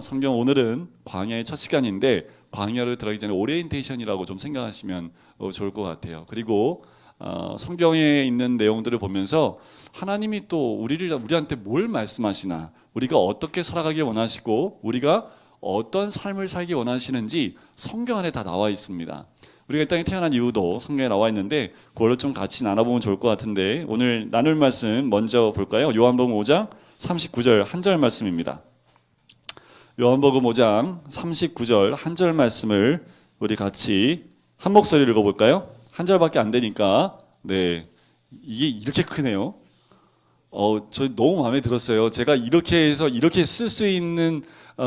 성경 오늘은 광야의 첫 시간인데 광야를 들어가기 전에 오리엔테이션이라고 좀 생각하시면 좋을 것 같아요. 그리고 성경에 있는 내용들을 보면서 하나님이 또 우리한테 뭘 말씀하시나, 우리가 어떻게 살아가길 원하시고 우리가 어떤 삶을 살기 원하시는지 성경 안에 다 나와 있습니다. 우리가 이 땅에 태어난 이유도 성경에 나와 있는데 그걸로 좀 같이 나눠보면 좋을 것 같은데, 오늘 나눌 말씀 먼저 볼까요? 요한복음 5장 39절 한 절 말씀입니다. 요한복음 5장 39절 한 절 말씀을 우리 같이 한 목소리로 읽어볼까요? 한 절밖에 안 되니까. 네, 이게 이렇게 크네요. 저 너무 마음에 들었어요. 제가 이렇게 해서 이렇게 쓸 수 있는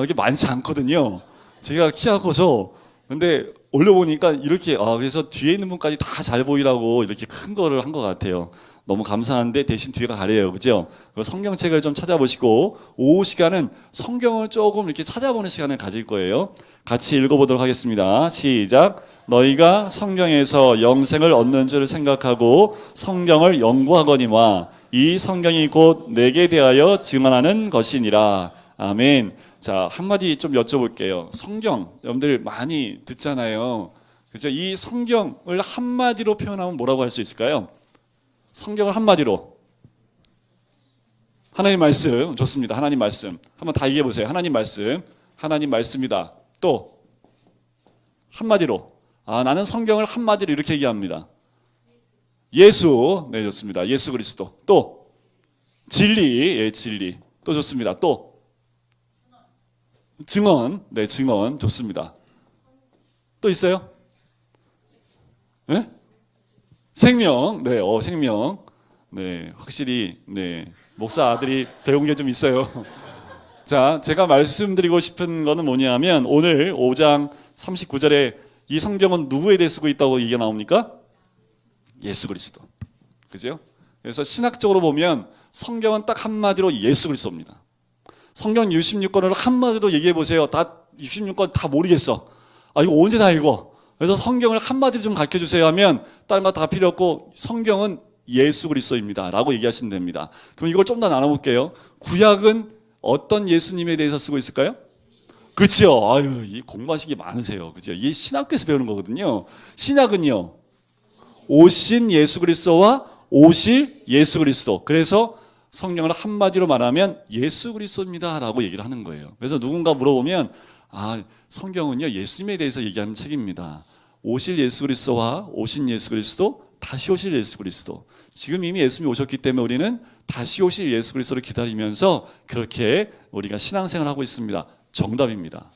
게 많지 않거든요. 제가 키가 커서. 근데 올려보니까 이렇게 그래서 뒤에 있는 분까지 다 잘 보이라고 이렇게 큰 거를 한 것 같아요. 너무 감사한데 대신 뒤가 가려요, 그죠? 성경책을 좀 찾아보시고 오후 시간은 성경을 조금 이렇게 찾아보는 시간을 가질 거예요. 같이 읽어보도록 하겠습니다. 시작. 너희가 성경에서 영생을 얻는 줄 생각하고 성경을 연구하거니와 이 성경이 곧 내게 대하여 증언하는 것이니라. 아멘. 자, 한마디 좀 여쭤볼게요. 성경, 여러분들 많이 듣잖아요. 그죠? 이 성경을 한마디로 표현하면 뭐라고 할 수 있을까요? 성경을 한마디로. 하나님 말씀. 좋습니다. 하나님 말씀. 한번 다 얘기해 보세요. 하나님 말씀. 하나님 말씀이다. 또 한마디로. 나는 성경을 한마디로 이렇게 얘기합니다. 예수. 네, 좋습니다. 예수 그리스도. 또 진리. 예, 진리. 또 좋습니다. 또 증언. 네, 증언. 좋습니다. 또 있어요? 네? 생명. 네, 생명. 네, 확실히 네, 목사 아들이 배운 게 좀 있어요. 자, 제가 말씀드리고 싶은 거는 뭐냐면 오늘 5장 39절에 이 성경은 누구에 대해 쓰고 있다고 얘기가 나옵니까? 예수 그리스도. 그죠? 그래서 신학적으로 보면 성경은 딱 한마디로 예수 그리스도입니다. 성경 66권을 한마디로 얘기해 보세요. 다 66권 다 모르겠어. 이거 언제 다 읽어? 그래서 성경을 한마디로 좀 가르쳐 주세요 하면 다른 거 다 필요 없고 성경은 예수 그리스도입니다 라고 얘기하시면 됩니다. 그럼 이걸 좀 더 나눠볼게요. 구약은 어떤 예수님에 대해서 쓰고 있을까요? 그렇죠. 이 공부하시기 많으세요. 그죠? 이게 신학교에서 배우는 거거든요. 신약은요, 오신 예수 그리스도와 오실 예수 그리스도. 그래서 성경을 한마디로 말하면 예수 그리스도입니다 라고 얘기를 하는 거예요. 그래서 누군가 물어보면 성경은요 예수님에 대해서 얘기하는 책입니다. 오실 예수 그리스도와 오신 예수 그리스도, 다시 오실 예수 그리스도. 지금 이미 예수님이 오셨기 때문에 우리는 다시 오실 예수 그리스도를 기다리면서 그렇게 우리가 신앙생활을 하고 있습니다. 정답입니다.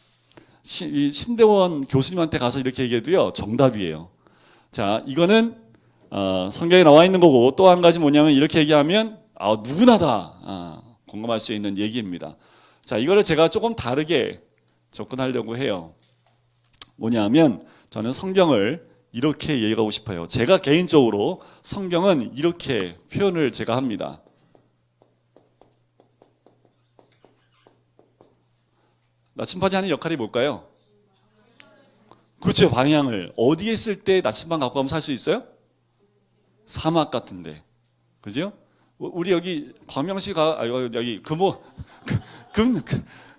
신대원 교수님한테 가서 이렇게 얘기해도요 정답이에요. 자, 이거는 성경에 나와 있는 거고, 또 한 가지 뭐냐면 이렇게 얘기하면 누구나 다 공감할 수 있는 얘기입니다. 자, 이거를 제가 조금 다르게 접근하려고 해요. 뭐냐면 저는 성경을 이렇게 얘기하고 싶어요. 제가 개인적으로 성경은 이렇게 표현을 제가 합니다. 나침반이 하는 역할이 뭘까요? 그렇죠. 방향을. 어디에 쓸 때 나침반 갖고 가면 살 수 있어요? 사막 같은데. 그죠? 우리 여기 광명시가 여기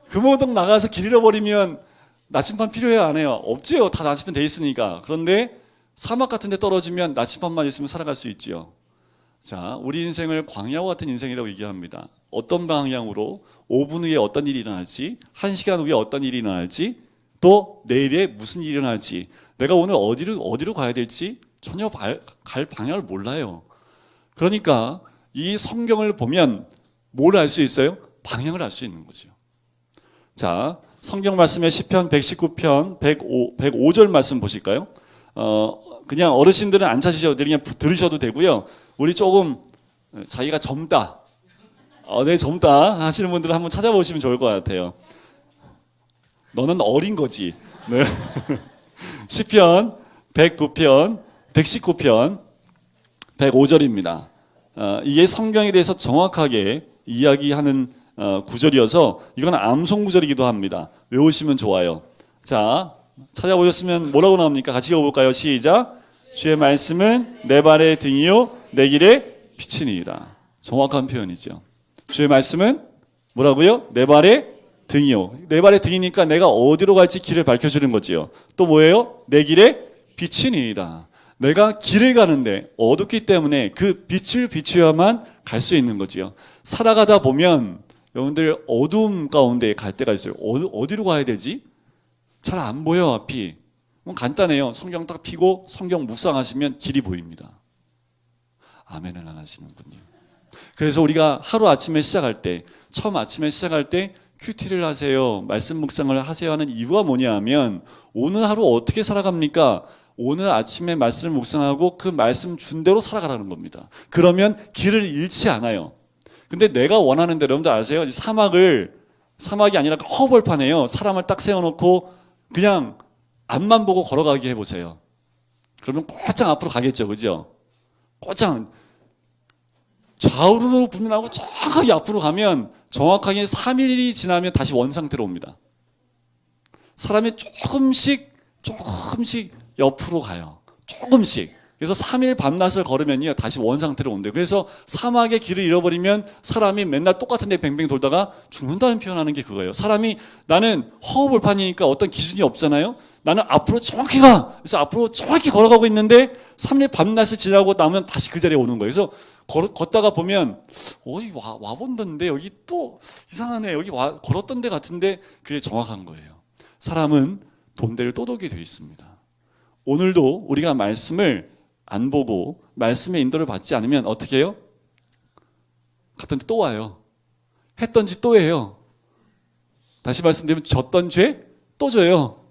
금호동 나가서 길 잃어버리면 나침반 필요해요, 안 해요? 없지요. 다 나침반 돼 있으니까. 그런데 사막 같은 데 떨어지면 나침반만 있으면 살아갈 수 있지요. 자, 우리 인생을 광야와 같은 인생이라고 얘기합니다. 어떤 방향으로 5분 후에 어떤 일이 일어날지, 1시간 후에 어떤 일이 일어날지, 또 내일에 무슨 일이 일어날지, 내가 오늘 어디로 가야 될지 전혀 갈 방향을 몰라요. 그러니까 이 성경을 보면 뭘 알 수 있어요? 방향을 알 수 있는 거죠. 자, 성경 말씀의 시편 119편 105절 말씀 보실까요? 그냥 어르신들은 안 찾으셔도 그냥 들으셔도 되고요. 우리 조금 자기가 젊다, 네 젊다 하시는 분들은 한번 찾아보시면 좋을 것 같아요. 너는 어린 거지. 네. 시편 109편 119편 105절입니다. 이게 성경에 대해서 정확하게 이야기하는 구절이어서 이건 암송 구절이기도 합니다. 외우시면 좋아요. 자, 찾아보셨으면 뭐라고 나옵니까? 같이 읽어볼까요? 시작. 주의 말씀은 내 발의 등이요 내 길의 빛이니이다. 정확한 표현이죠. 주의 말씀은 뭐라고요? 내 발의 등이요. 내 발의 등이니까 내가 어디로 갈지 길을 밝혀주는 거지요. 또 뭐예요? 내 길에 빛이니이다. 내가 길을 가는데 어둡기 때문에 그 빛을 비추어야만 갈 수 있는 거지요. 살아가다 보면 여러분들 어두움 가운데 갈 때가 있어요. 어디로 가야 되지? 잘 안 보여 앞이. 간단해요. 성경 딱 펴고 성경 묵상하시면 길이 보입니다. 아멘을 안 하시는군요. 그래서 우리가 하루 아침에 시작할 때, 처음 아침에 시작할 때 큐티를 하세요, 말씀 묵상을 하세요 하는 이유가 뭐냐 하면 오늘 하루 어떻게 살아갑니까? 오늘 아침에 말씀을 묵상하고 그 말씀 준 대로 살아가라는 겁니다. 그러면 길을 잃지 않아요. 근데 내가 원하는 대로, 여러분들 아세요? 사막이 아니라 허벌판이에요. 사람을 딱 세워놓고 그냥 앞만 보고 걸어가게 해보세요. 그러면 곧장 앞으로 가겠죠, 그죠? 곧장 좌우로 분면하고 정확하게 앞으로 가면 정확하게 3일이 지나면 다시 원상태로 옵니다. 사람이 조금씩 옆으로 가요. 조금씩. 그래서 3일 밤낮을 걸으면요 다시 원상태로 온대요. 그래서 사막의 길을 잃어버리면 사람이 맨날 똑같은 데 뱅뱅 돌다가 죽는다는 표현하는 게 그거예요. 사람이 나는 허허벌판이니까 어떤 기준이 없잖아요. 나는 앞으로 정확히 가. 그래서 앞으로 정확히 걸어가고 있는데 3일 밤낮을 지나고 나면 다시 그 자리에 오는 거예요. 그래서 걷다가 보면 어디 와본던데 여기 또 이상하네. 여기 걸었던 데 같은데 그게 정확한 거예요. 사람은 돈대를 또 돌게 되어 있습니다. 오늘도 우리가 말씀을 안 보고 말씀의 인도를 받지 않으면 어떻게 해요? 갔던 데 또 와요. 했던 짓 또 해요. 다시 말씀드리면 졌던 죄 또 져요.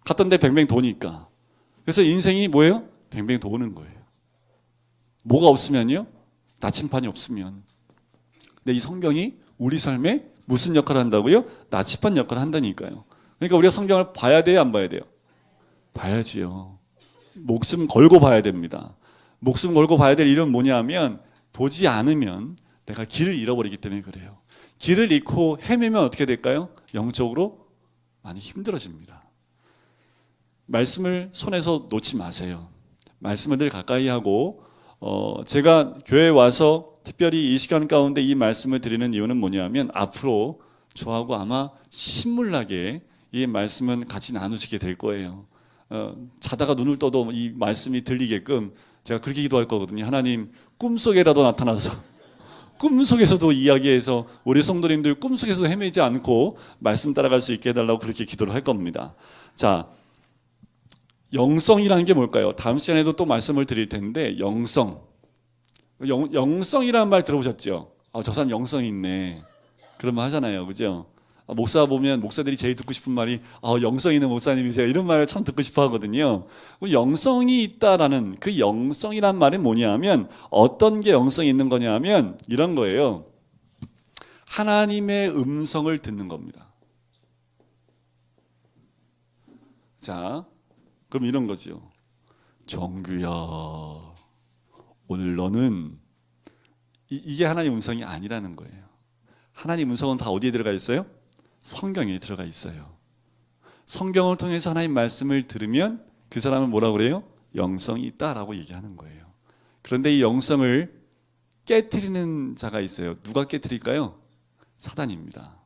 갔던 데 뱅뱅 도니까. 그래서 인생이 뭐예요? 뱅뱅 도는 거예요. 뭐가 없으면요? 나침판이 없으면. 근데 이 성경이 우리 삶에 무슨 역할을 한다고요? 나침판 역할을 한다니까요. 그러니까 우리가 성경을 봐야 돼요, 안 봐야 돼요? 봐야지요. 목숨 걸고 봐야 됩니다. 목숨 걸고 봐야 될 이유는 뭐냐 하면 보지 않으면 내가 길을 잃어버리기 때문에 그래요. 길을 잃고 헤매면 어떻게 될까요? 영적으로 많이 힘들어집니다. 말씀을 손에서 놓지 마세요. 말씀을 늘 가까이 하고 제가 교회에 와서 특별히 이 시간 가운데 이 말씀을 드리는 이유는 뭐냐면 앞으로 저하고 아마 신물나게 이 말씀은 같이 나누시게 될 거예요. 자다가 눈을 떠도 이 말씀이 들리게끔 제가 그렇게 기도할 거거든요. 하나님 꿈속에라도 나타나서 꿈속에서도 이야기해서 우리 성도님들 꿈속에서도 헤매지 않고 말씀 따라갈 수 있게 해달라고 그렇게 기도를 할 겁니다. 자, 영성이라는 게 뭘까요? 다음 시간에도 또 말씀을 드릴 텐데 영성이라는 말 들어보셨죠? 저 사람 영성이 있네. 그런 말 하잖아요. 그죠? 목사 보면 목사들이 제일 듣고 싶은 말이 영성 있는 목사님이세요. 이런 말을 참 듣고 싶어 하거든요. 영성이 있다라는 그 영성이란 말은 뭐냐면 어떤 게 영성이 있는 거냐면 이런 거예요. 하나님의 음성을 듣는 겁니다. 자, 그럼 이런 거죠. 정규야, 오늘 너는 이게 하나님 음성이 아니라는 거예요. 하나님 음성은 다 어디에 들어가 있어요? 성경에 들어가 있어요. 성경을 통해서 하나님 말씀을 들으면 그 사람은 뭐라고 그래요? 영성이 있다라고 얘기하는 거예요. 그런데 이 영성을 깨트리는 자가 있어요. 누가 깨트릴까요? 사단입니다.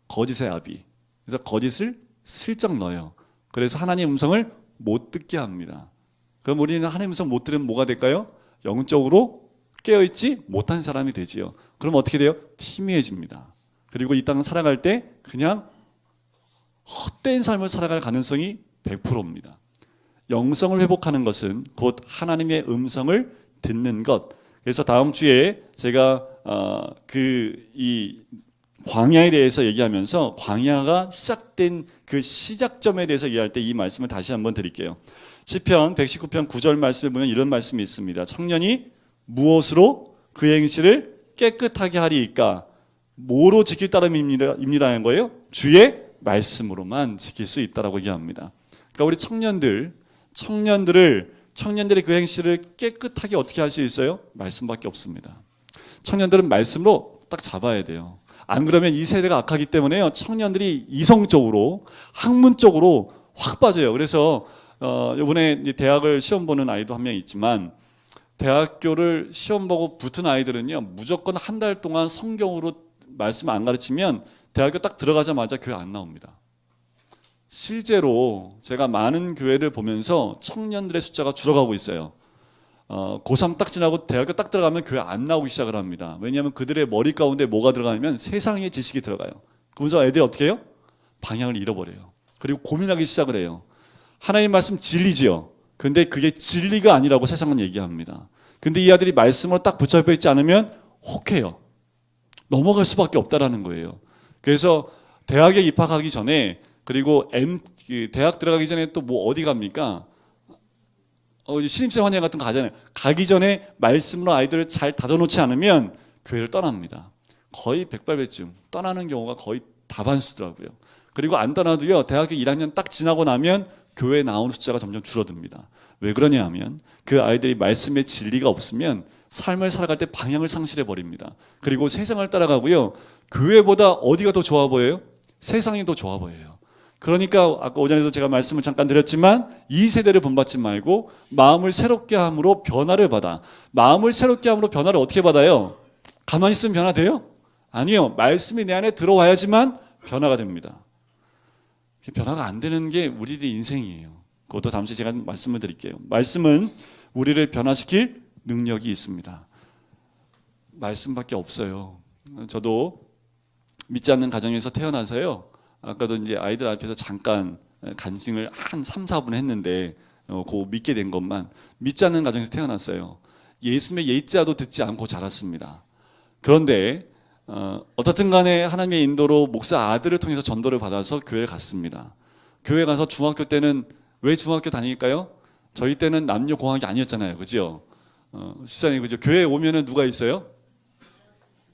거짓의 아비. 그래서 거짓을 슬쩍 넣어요. 그래서 하나님 음성을 못 듣게 합니다. 그럼 우리는 하나님 음성 못 들으면 뭐가 될까요? 영적으로 깨어있지 못한 사람이 되지요. 그럼 어떻게 돼요? 희미해집니다. 그리고 이 땅을 살아갈 때 그냥 헛된 삶을 살아갈 가능성이 100%입니다. 영성을 회복하는 것은 곧 하나님의 음성을 듣는 것. 그래서 다음 주에 제가 이 광야에 대해서 얘기하면서 광야가 시작된 그 시작점에 대해서 얘기할 때 이 말씀을 다시 한번 드릴게요. 시편 119편 9절 말씀에 보면 이런 말씀이 있습니다. 청년이 무엇으로 그 행실을 깨끗하게 하리이까? 뭐로 지킬 따름입니다 하는 거예요? 주의 말씀으로만 지킬 수 있다라고 얘기합니다. 그러니까 우리 청년들의 그 행실을 깨끗하게 어떻게 할 수 있어요? 말씀밖에 없습니다. 청년들은 말씀으로 딱 잡아야 돼요. 안 그러면 이 세대가 악하기 때문에요. 청년들이 이성적으로 학문적으로 확 빠져요. 그래서 이번에 대학을 시험 보는 아이도 한 명 있지만 대학교를 시험 보고 붙은 아이들은요 무조건 한 달 동안 성경으로 말씀 안 가르치면 대학교 딱 들어가자마자 교회 안 나옵니다. 실제로 제가 많은 교회를 보면서 청년들의 숫자가 줄어가고 있어요. 고3 딱 지나고 대학교 딱 들어가면 교회 안 나오기 시작을 합니다. 왜냐하면 그들의 머리 가운데 뭐가 들어가냐면 세상의 지식이 들어가요. 그러면서 애들이 어떻게 해요? 방향을 잃어버려요. 그리고 고민하기 시작을 해요. 하나님 말씀 진리지요. 근데 그게 진리가 아니라고 세상은 얘기합니다. 근데 이 아들이 말씀으로 딱 붙잡혀 있지 않으면 혹해요. 넘어갈 수밖에 없다라는 거예요. 그래서 대학에 입학하기 전에 그리고 대학 들어가기 전에 또 뭐 어디 갑니까? 신입생 환영 같은 거 가잖아요. 가기 전에 말씀으로 아이들을 잘 다져놓지 않으면 교회를 떠납니다. 거의 백발백중 떠나는 경우가 거의 다반수더라고요. 그리고 안 떠나도요, 대학교 1학년 딱 지나고 나면 교회에 나오는 숫자가 점점 줄어듭니다. 왜 그러냐 하면 그 아이들이 말씀의 진리가 없으면 삶을 살아갈 때 방향을 상실해 버립니다. 그리고 세상을 따라가고요, 교회보다 어디가 더 좋아 보여요? 세상이 더 좋아 보여요. 그러니까 아까 오전에도 제가 말씀을 잠깐 드렸지만 이 세대를 본받지 말고 마음을 새롭게 함으로 변화를 받아. 마음을 새롭게 함으로 변화를 어떻게 받아요? 가만히 있으면 변화돼요? 아니요. 말씀이 내 안에 들어와야지만 변화가 됩니다. 변화가 안 되는 게 우리들의 인생이에요. 그것도 잠시 제가 말씀을 드릴게요. 말씀은 우리를 변화시킬 능력이 있습니다. 말씀밖에 없어요. 저도 믿지 않는 가정에서 태어나서요, 아까도 이제 아이들 앞에서 잠깐 간증을 한 3, 4분 했는데 그 믿게 된 것만, 믿지 않는 가정에서 태어났어요. 예수님의 예자도 듣지 않고 자랐습니다. 그런데 어떻든 간에 하나님의 인도로 목사 아들을 통해서 전도를 받아서 교회를 갔습니다. 교회 가서 중학교 때는, 왜 중학교 다닐까요? 저희 때는 남녀 공학이 아니었잖아요. 그죠? 시장님, 그죠? 교회에 오면은 누가 있어요?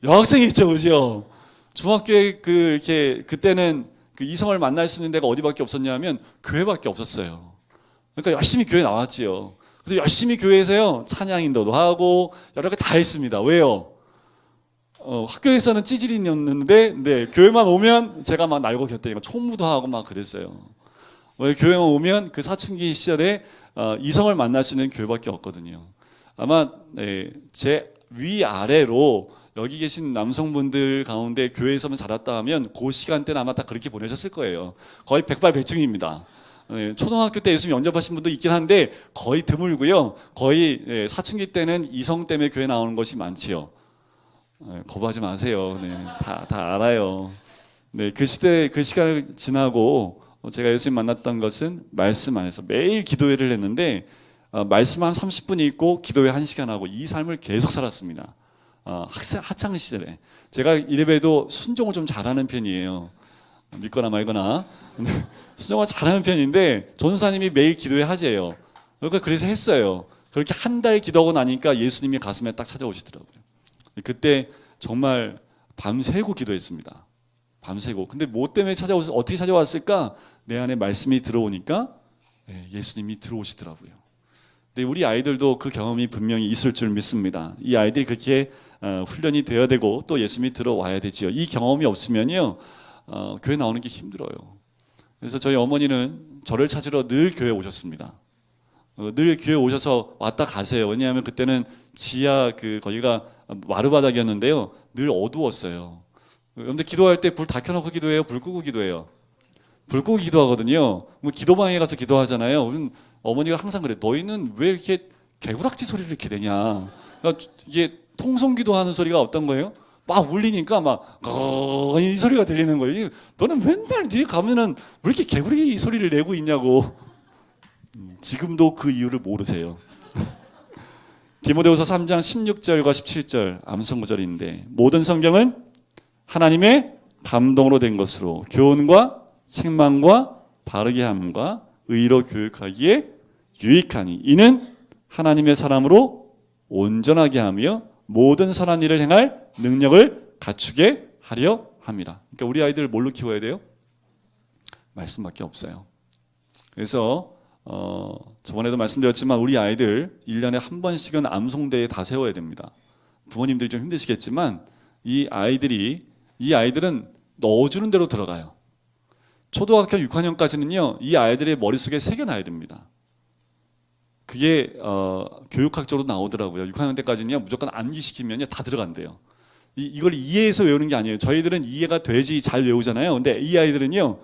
여학생이 있죠. 그죠? 중학교에 이렇게 그때는 그 이성을 만날 수 있는 데가 어디밖에 없었냐면 교회밖에 없었어요. 그러니까 열심히 교회 나왔지요. 그래서 열심히 교회에서요, 찬양 인도도 하고 여러 개 다 했습니다. 왜요? 학교에서는 찌질이었는데, 네, 교회만 오면 제가 막 날고 겼다니까 총무도 하고 막 그랬어요. 왜 교회만 오면 그 사춘기 시절에 이성을 만날 수 있는 교회밖에 없거든요. 아마 제 위아래로 여기 계신 남성분들 가운데 교회에서만 자랐다 하면 그 시간대는 아마 다 그렇게 보내셨을 거예요. 거의 백발백중입니다. 초등학교 때 예수님 영접하신 분도 있긴 한데 거의 드물고요. 거의 사춘기 때는 이성 때문에 교회 나오는 것이 많지요. 거부하지 마세요. 네, 다 알아요. 네, 그 시대, 그 시간을 지나고 제가 예수님 만났던 것은 말씀 안에서 매일 기도회를 했는데 말씀 한 30분 읽고 기도회 1시간 하고 이 삶을 계속 살았습니다. 학창 시절에 제가 이래봬도 순종을 좀 잘하는 편이에요. 믿거나 말거나. 순종을 잘하는 편인데 전사님이 매일 기도회 하재요. 그러니까 그래서 했어요. 그렇게 한 달 기도하고 나니까 예수님이 가슴에 딱 찾아오시더라고요. 그때 정말 밤새고 기도했습니다. 밤새고. 근데 뭐 때문에 어떻게 찾아왔을까? 내 안에 말씀이 들어오니까 예수님이 들어오시더라고요. 근데 우리 아이들도 그 경험이 분명히 있을 줄 믿습니다. 이 아이들이 그렇게 훈련이 되어야 되고 또 예수님이 들어와야 되지요. 이 경험이 없으면요, 교회 나오는 게 힘들어요. 그래서 저희 어머니는 저를 찾으러 늘 교회 오셨습니다. 늘 교회 오셔서 왔다 가세요. 왜냐하면 그때는 지하 거기가 마루바닥이었는데요, 늘 어두웠어요. 그런데 기도할 때 불 다 켜놓고 기도해요? 불 끄고 기도해요? 불 끄고 기도하거든요. 기도방에 가서 기도하잖아요. 그럼 어머니가 항상 그래. 너희는 왜 이렇게 개구락지 소리를 이렇게 내냐. 그러니까 이게 통성기도하는 소리가 어떤 거예요? 막 울리니까 막 이 소리가 들리는 거예요. 너는 맨날 뒤에 가면은 왜 이렇게 개구리 소리를 내고 있냐고. 지금도 그 이유를 모르세요. 디모데후서 3장 16절과 17절 암송 구절인데, 모든 성경은 하나님의 감동으로 된 것으로 교훈과 책망과 바르게 함과 의로 교육하기에 유익하니 이는 하나님의 사람으로 온전하게 하며 모든 선한 일을 행할 능력을 갖추게 하려 함이라. 그러니까 우리 아이들을 뭘로 키워야 돼요? 말씀밖에 없어요. 그래서 저번에도 말씀드렸지만 우리 아이들 1년에 한 번씩은 암송대에 다 세워야 됩니다. 부모님들이 좀 힘드시겠지만 이 아이들은 넣어주는 대로 들어가요. 초등학교 6학년까지는요, 이 아이들의 머릿속에 새겨놔야 됩니다. 그게 교육학적으로 나오더라고요. 6학년 때까지는요, 무조건 암기시키면요 다 들어간대요. 이걸 이해해서 외우는 게 아니에요. 저희들은 이해가 돼야지 잘 외우잖아요. 근데 이 아이들은요,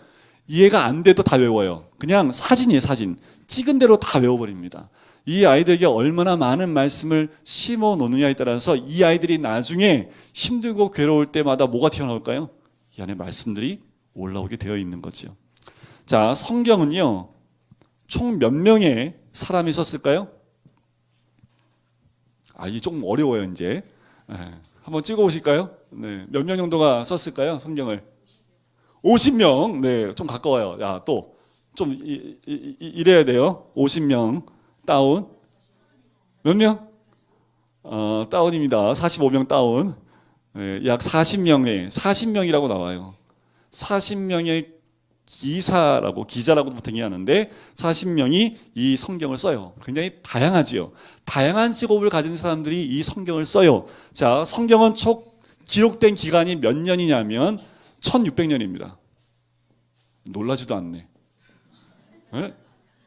이해가 안 돼도 다 외워요. 그냥 사진이에요, 사진. 찍은 대로 다 외워버립니다. 이 아이들에게 얼마나 많은 말씀을 심어 놓느냐에 따라서 이 아이들이 나중에 힘들고 괴로울 때마다 뭐가 튀어나올까요? 이 안에 말씀들이 올라오게 되어 있는 거죠. 자, 성경은요, 총 몇 명의 사람이 썼을까요? 이게 조금 어려워요, 이제. 한번 찍어 보실까요? 네, 몇 명 정도가 썼을까요? 성경을. 50명. 네, 좀 가까워요. 야, 또 좀 이래야 돼요. 50명 다운. 몇 명? 다운입니다. 45명 다운. 네, 약 40명이라고 나와요. 40명의 기자라고 보통 얘기하는데 40명이 이 성경을 써요. 굉장히 다양하지요. 다양한 직업을 가진 사람들이 이 성경을 써요. 자, 성경은 총 기록된 기간이 몇 년이냐면 1600년입니다. 놀라지도 않네. 네?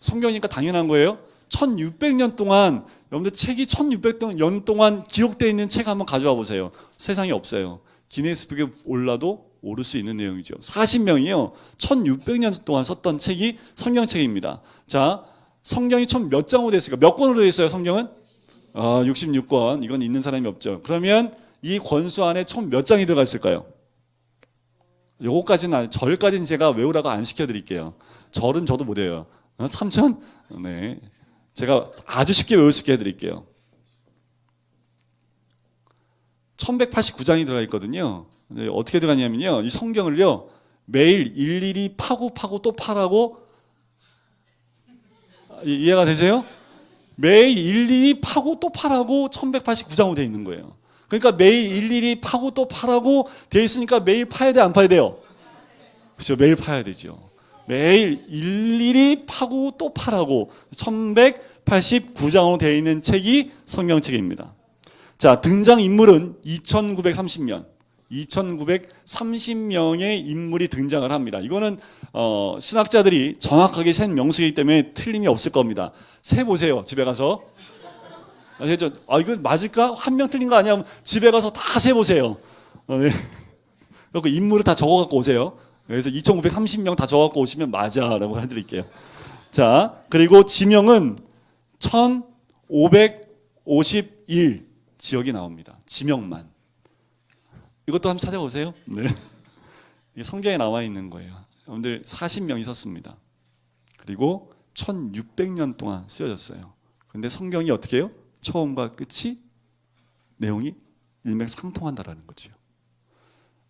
성경이니까 당연한 거예요. 1600년 동안, 여러분들 책이 1600년 동안 기록되어 있는 책 한번 가져와 보세요. 세상에 없어요. 기네스북에 올라도 오를 수 있는 내용이죠. 40명이요. 1600년 동안 썼던 책이 성경책입니다. 자, 성경이 총 몇 장으로 되어 있을까? 몇 권으로 되어 있어요, 성경은? 66권. 이건 있는 사람이 없죠. 그러면 이 권수 안에 총 몇 장이 들어가 있을까요? 요거까지는, 절까지는 제가 외우라고 안 시켜드릴게요. 절은 저도 못해요. 참천? 네. 제가 아주 쉽게 외울 수 있게 해드릴게요. 1189장이 들어가 있거든요. 네, 어떻게 들어가냐면요, 이 성경을요, 매일 일일이 파고 또 파라고. 이해가 되세요? 매일 일일이 파고 또 파라고 1189장으로 되어 있는 거예요. 그러니까 매일 일일이 파고 또 파라고 되어 있으니까 매일 파야 돼, 안 파야 돼요? 그렇죠, 매일 파야 되죠. 매일 일일이 파고 또 파라고 1189장으로 되어 있는 책이 성경책입니다. 자, 등장인물은 2930명의 인물이 등장을 합니다. 이거는 신학자들이 정확하게 센 명수이기 때문에 틀림이 없을 겁니다. 세 보세요, 집에 가서. 이거 맞을까? 한 명 틀린 거 아니야? 집에 가서 다 세 보세요. 네. 그리고 인물을 다 적어갖고 오세요. 그래서 2930명 다 적어갖고 오시면 맞아라고 해드릴게요. 자, 그리고 지명은 1551 지역이 나옵니다. 지명만. 이것도 한번 찾아보세요. 네. 이게 성경에 나와 있는 거예요. 여러분들 40명이 썼습니다. 그리고 1600년 동안 쓰여졌어요. 근데 성경이 어떻게 해요? 처음과 끝이 내용이 일맥상통한다라는 거죠.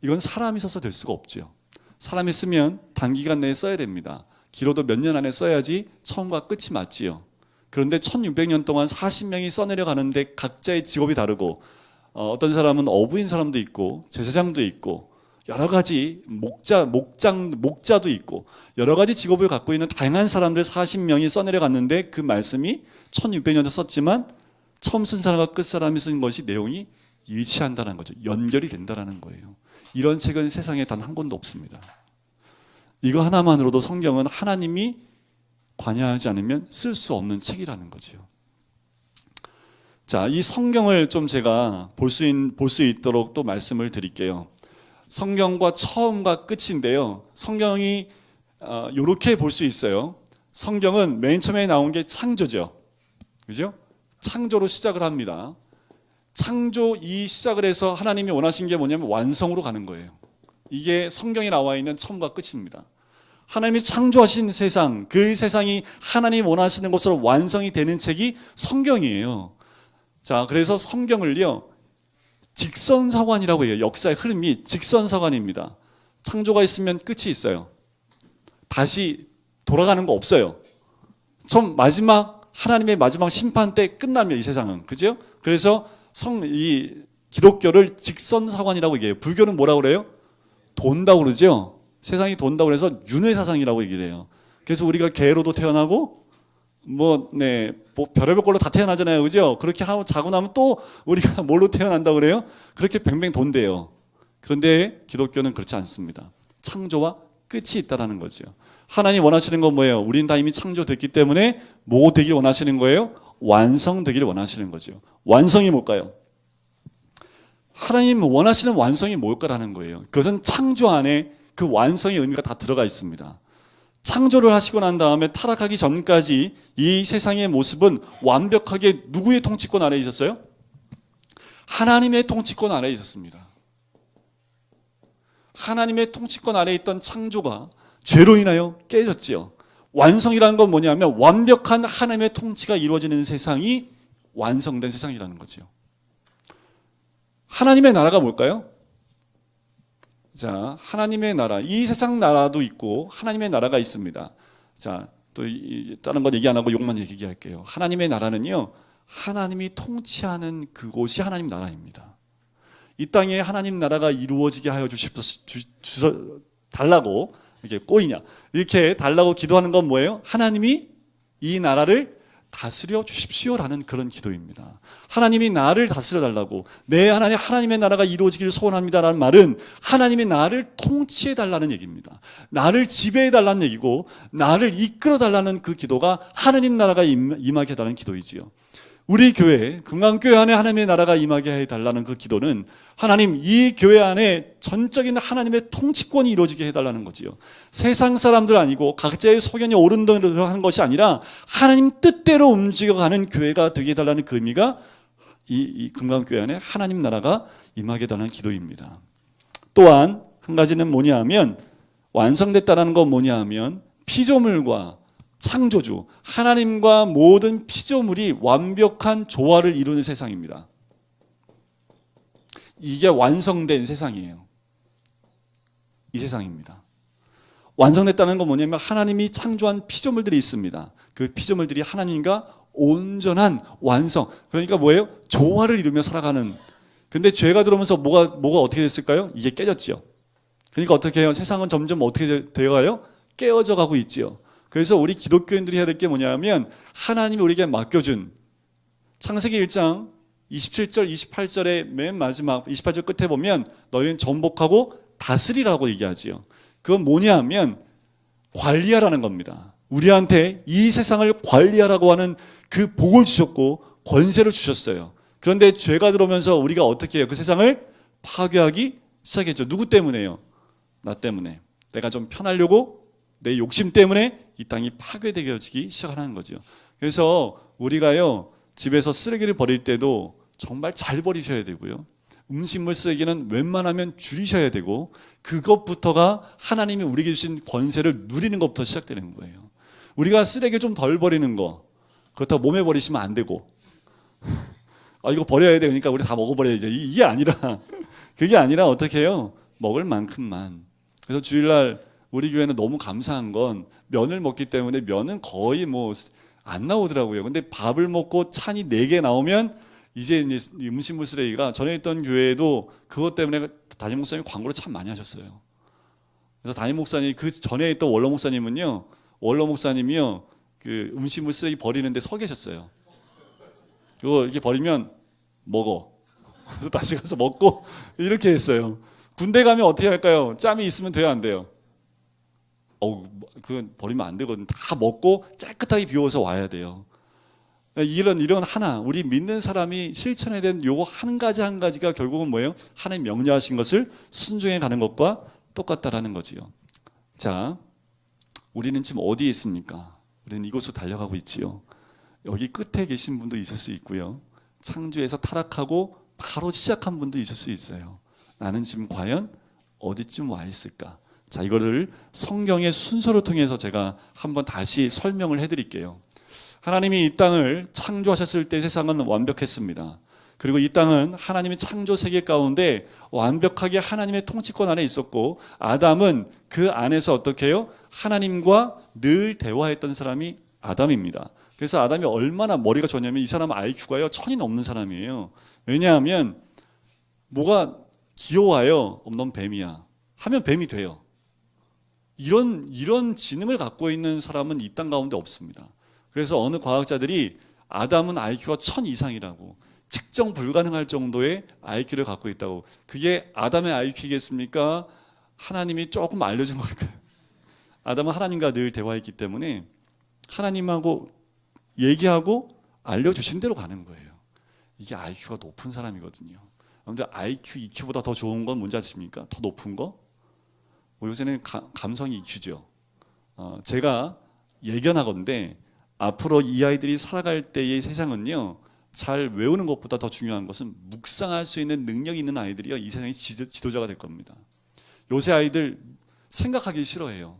이건 사람이 써서 될 수가 없죠. 사람이 쓰면 단기간 내에 써야 됩니다. 길어도 몇 년 안에 써야지 처음과 끝이 맞지요. 그런데 1600년 동안 40명이 써내려 가는데 각자의 직업이 다르고, 어떤 사람은 어부인 사람도 있고 제사장도 있고 여러 가지 목자도 있고 여러 가지 직업을 갖고 있는 다양한 사람들 40명이 써내려 갔는데 그 말씀이 1600년도 썼지만 처음 쓴 사람과 끝 사람이 쓴 것이 내용이 일치한다는 거죠. 연결이 된다는 거예요. 이런 책은 세상에 단 한 권도 없습니다. 이거 하나만으로도 성경은 하나님이 관여하지 않으면 쓸 수 없는 책이라는 거죠. 자, 이 성경을 좀 제가 볼 수 있도록 또 말씀을 드릴게요. 성경과 처음과 끝인데요. 성경이 이렇게 볼 수 있어요. 성경은 맨 처음에 나온 게 창조죠. 그죠? 창조로 시작을 합니다. 창조 이 시작을 해서 하나님이 원하신 게 뭐냐면 완성으로 가는 거예요. 이게 성경에 나와 있는 처음과 끝입니다. 하나님이 창조하신 세상, 그 세상이 하나님이 원하시는 것으로 완성이 되는 책이 성경이에요. 자, 그래서 성경을요, 직선사관이라고 해요. 역사의 흐름이 직선사관입니다. 창조가 있으면 끝이 있어요. 다시 돌아가는 거 없어요. 하나님의 마지막 심판 때 끝납니다, 이 세상은. 그죠? 그래서 이 기독교를 직선사관이라고 얘기해요. 불교는 뭐라고 그래요? 돈다고 그러죠? 세상이 돈다고 그래서 윤회사상이라고 얘기를 해요. 그래서 우리가 개로도 태어나고, 별의별 걸로 다 태어나잖아요. 그죠? 그렇게 하고 자고 나면 또 우리가 뭘로 태어난다고 그래요? 그렇게 뱅뱅 돈대요. 그런데 기독교는 그렇지 않습니다. 창조와 끝이 있다는 거죠. 하나님 원하시는 건 뭐예요? 우리는 다 이미 창조됐기 때문에 뭐 되길 원하시는 거예요? 완성되기를 원하시는 거죠. 완성이 뭘까요? 하나님 원하시는 완성이 뭘까라는 거예요. 그것은 창조 안에 그 완성의 의미가 다 들어가 있습니다. 창조를 하시고 난 다음에 타락하기 전까지 이 세상의 모습은 완벽하게 누구의 통치권 아래에 있었어요? 하나님의 통치권 아래에 있었습니다. 하나님의 통치권 아래에 있던 창조가 죄로 인하여 깨졌지요. 완성이라는 건 뭐냐면 완벽한 하나님의 통치가 이루어지는 세상이 완성된 세상이라는 거죠. 하나님의 나라가 뭘까요? 자, 하나님의 나라, 이 세상 나라도 있고 하나님의 나라가 있습니다. 자, 또 다른 건 얘기 안 하고 욕만 얘기할게요. 하나님의 나라는요, 하나님이 통치하는 그곳이 하나님 나라입니다. 이 땅에 하나님 나라가 이루어지게 하여 달라고 이렇게 꼬이냐 이렇게 달라고 기도하는 건 뭐예요? 하나님이 이 나라를 다스려 주십시오라는 그런 기도입니다. 하나님이 나를 다스려 달라고, 내 하나님의 나라가 이루어지기를 소원합니다라는 말은 하나님이 나를 통치해 달라는 얘기입니다. 나를 지배해 달라는 얘기고, 나를 이끌어 달라는 그 기도가 하나님 나라가 임하게 해달라는 기도이지요. 우리 교회, 금강교회 안에 하나님의 나라가 임하게 해달라는 그 기도는 하나님, 이 교회 안에 전적인 하나님의 통치권이 이루어지게 해달라는 거지요. 세상 사람들 아니고 각자의 소견이 옳은 대로 하는 것이 아니라 하나님 뜻대로 움직여가는 교회가 되게 해달라는 그 의미가 이 금강교회 안에 하나님 나라가 임하게 해달라는 기도입니다. 또한 한 가지는 뭐냐 하면, 완성됐다는 건 뭐냐 하면 피조물과 창조주, 하나님과 모든 피조물이 완벽한 조화를 이루는 세상입니다. 이게 완성된 세상이에요. 이 세상입니다. 완성됐다는 건 뭐냐면 하나님이 창조한 피조물들이 있습니다. 그 피조물들이 하나님과 온전한 완성, 그러니까 뭐예요? 조화를 이루며 살아가는. 근데 죄가 들어오면서 뭐가 어떻게 됐을까요? 이게 깨졌죠. 그러니까 어떻게 해요? 세상은 점점 어떻게 되어가요? 깨어져 가고 있지요. 그래서 우리 기독교인들이 해야 될 게 뭐냐면, 하나님이 우리에게 맡겨준 창세기 1장 27절 28절의 맨 마지막 28절 끝에 보면 너희는 정복하고 다스리라고 얘기하지요. 그건 뭐냐 하면 관리하라는 겁니다. 우리한테 이 세상을 관리하라고 하는 그 복을 주셨고 권세를 주셨어요. 그런데 죄가 들어오면서 우리가 어떻게 해요? 그 세상을 파괴하기 시작했죠. 누구 때문에요? 나 때문에. 내가 좀 편하려고 내 욕심 때문에 이 땅이 파괴되어지기 시작하는 거죠. 그래서 우리가요, 집에서 쓰레기를 버릴 때도 정말 잘 버리셔야 되고요. 음식물 쓰레기는 웬만하면 줄이셔야 되고, 그것부터가 하나님이 우리에게 주신 권세를 누리는 것부터 시작되는 거예요. 우리가 쓰레기 좀 덜 버리는 거, 그렇다고 몸에 버리시면 안 되고, 이거 버려야 돼, 그러니까 우리 다 먹어버려야죠. 이게 아니라, 그게 아니라 어떻게 해요? 먹을 만큼만. 그래서 주일날 우리 교회는 너무 감사한 건 면을 먹기 때문에 면은 거의 안 나오더라고요. 근데 밥을 먹고 찬이 4개 나오면 이제 음식물 쓰레기가, 전에 있던 교회도 그것 때문에 담임 목사님이 광고를 참 많이 하셨어요. 그래서 담임 목사님, 그 전에 있던 원로 목사님은요, 그 음식물 쓰레기 버리는데 서 계셨어요. 그거 이렇게 버리면 먹어. 그래서 다시 가서 먹고 이렇게 했어요. 군대 가면 어떻게 할까요? 짬이 있으면 돼요, 안 돼요? 그건 버리면 안 되거든. 다 먹고 깨끗하게 비워서 와야 돼요. 이런 하나, 우리 믿는 사람이 실천해야 되는 요거 한 가지가 결국은 뭐예요? 하나님 명령하신 것을 순종해 가는 것과 똑같다라는 거지요. 자, 우리는 지금 어디에 있습니까? 우리는 이곳으로 달려가고 있지요. 여기 끝에 계신 분도 있을 수 있고요. 창조에서 타락하고 바로 시작한 분도 있을 수 있어요. 나는 지금 과연 어디쯤 와 있을까? 자, 이거를 성경의 순서를 통해서 제가 한번 다시 설명을 해드릴게요. 하나님이 이 땅을 창조하셨을 때 세상은 완벽했습니다. 그리고 이 땅은 하나님의 창조 세계 가운데 완벽하게 하나님의 통치권 안에 있었고, 아담은 그 안에서 어떻게 해요? 하나님과 늘 대화했던 사람이 아담입니다. 그래서 아담이 얼마나 머리가 좋냐면 이 사람은 IQ가요 1000이 넘는 사람이에요. 왜냐하면 뭐가 귀여워요. 넌 뱀이야 하면 뱀이 돼요. 이런 지능을 갖고 있는 사람은 이 땅 가운데 없습니다. 그래서 어느 과학자들이 아담은 IQ가 1000 이상이라고, 측정 불가능할 정도의 IQ를 갖고 있다고. 그게 아담의 IQ겠습니까? 하나님이 조금 알려준 걸까요? 아담은 하나님과 늘 대화했기 때문에 하나님하고 얘기하고 알려주신 대로 가는 거예요. 이게 IQ가 높은 사람이거든요. 여러분들 IQ, EQ보다 더 좋은 건 뭔지 아십니까? 더 높은 거? 요새는 감성 EQ죠. 제가 예견하건대 앞으로 이 아이들이 살아갈 때의 세상은요, 잘 외우는 것보다 더 중요한 것은 묵상할 수 있는 능력이 있는 아이들이요, 이 세상의 지도자가 될 겁니다. 요새 아이들 생각하기 싫어해요.